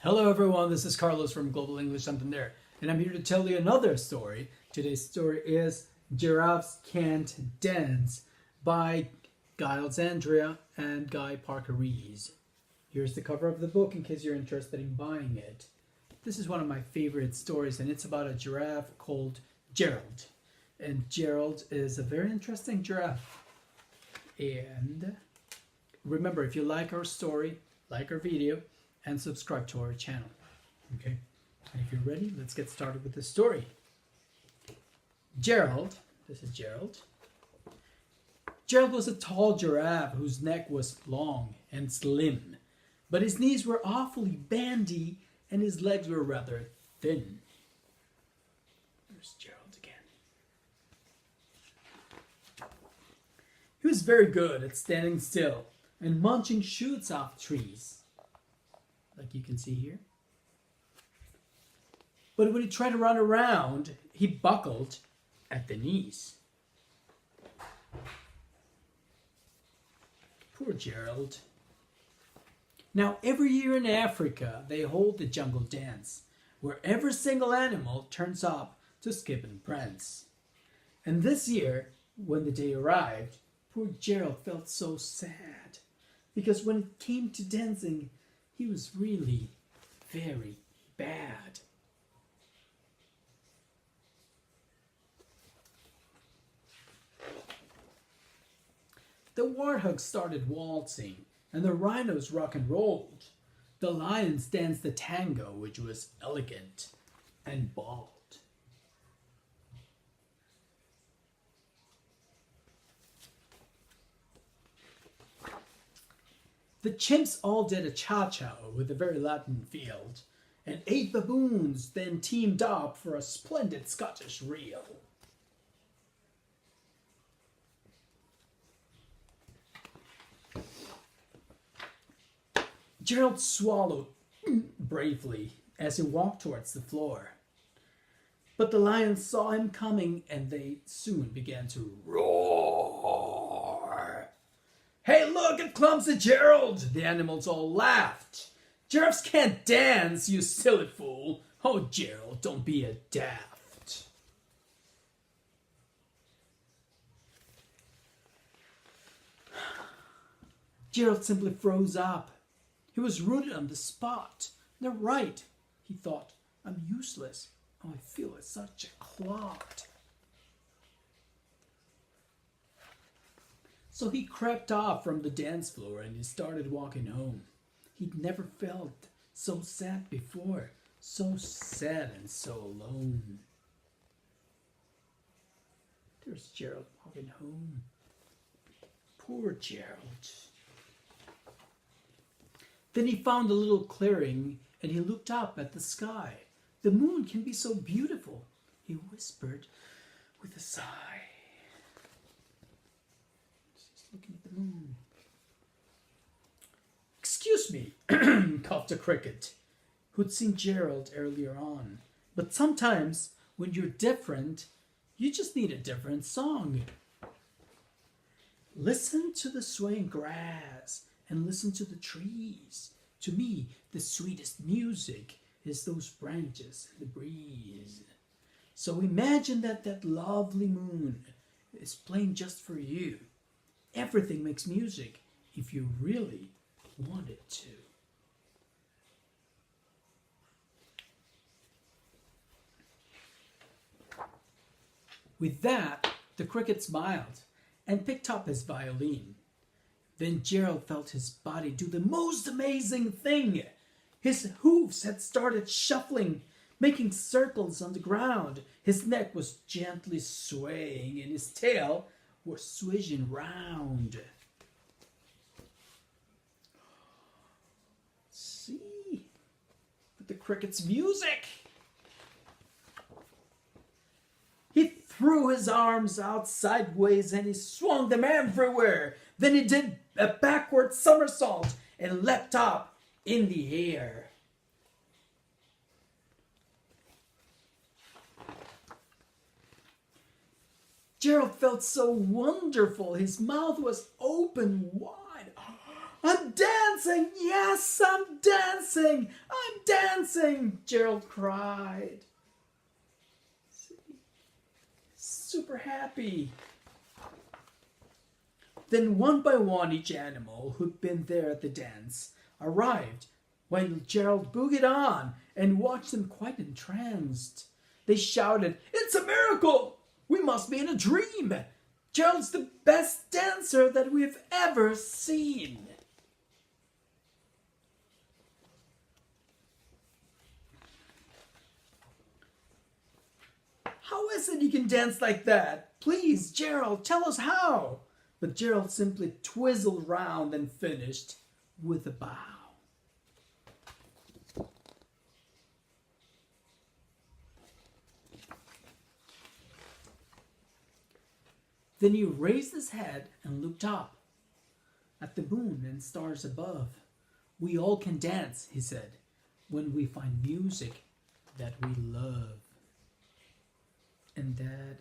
Hello everyone, this is Carlos from Global English Something There, and I'm here to tell you another story. Today's story is Giraffes Can't Dance by Giles, Andrae, and Guy Parker-Rees. Here's the cover of the book in case you're interested in buying it. This is one of my favorite stories, and it's about a giraffe called Gerald. And Gerald is a very interesting giraffe. And remember, if you like our story, like our video, and subscribe to our channel. Okay, and if you're ready, let's get started with the story. Gerald, this is Gerald. Gerald was a tall giraffe whose neck was long and slim, but his knees were awfully bandy and his legs were rather thin. There's Gerald again. He was very good at standing still and munching shoots off trees, like you can see here. But when he tried to run around, he buckled at the knees. Poor Gerald. Now, every year in Africa, they hold the jungle dance, where every single animal turns up to skip and prance. And this year, when the day arrived, poor Gerald felt so sad, because when it came to dancing, he was really very bad. The warthogs started waltzing, and the rhinos rock and rolled. The lions danced the tango, which was elegant and bald. The chimps all did a cha-cha with a very Latin feel, and 8 baboons then teamed up for a splendid Scottish reel. Gerald swallowed bravely as he walked towards the floor. But the lions saw him coming and they soon began to roar. "Hey, look at clumsy Gerald!" The animals all laughed. "Giraffes can't dance, you silly fool. Oh, Gerald, don't be a daft." Gerald simply froze up. He was rooted on the spot. "They're right," he thought. "I'm useless. Oh, I feel like such a clod." So he crept off from the dance floor and he started walking home. He'd never felt so sad before, so sad and so alone. There's Gerald walking home. Poor Gerald. Then he found a little clearing and he looked up at the sky. "The moon can be so beautiful," he whispered with a sigh. Looking at the moon. "Excuse me," coughed a cricket, who'd seen Gerald earlier on. "But sometimes, when you're different, you just need a different song. Listen to the swaying grass and listen to the trees. To me, the sweetest music is those branches in the breeze. So imagine that lovely moon is playing just for you. Everything makes music if you really want it to." With that, the cricket smiled and picked up his violin. Then Gerald felt his body do the most amazing thing. His hooves had started shuffling, making circles on the ground. His neck was gently swaying and his tail was swishing round. See? With the cricket's music. He threw his arms out sideways and he swung them everywhere. Then he did a backward somersault and leapt up in the air. Gerald felt so wonderful. His mouth was open wide. I'm dancing! Yes, I'm dancing! I'm dancing! Gerald cried. Super happy. Then one by one each animal who'd been there at the dance arrived, while Gerald boogied on and watched them quite entranced. They shouted, "It's a miracle! We must be in a dream! Gerald's the best dancer that we've ever seen!" "How is it you can dance like that? Please, Gerald, tell us how." But Gerald simply twizzled round and finished with a bow. Then he raised his head and looked up at the moon and stars above. "We all can dance," he said, "when we find music that we love." And that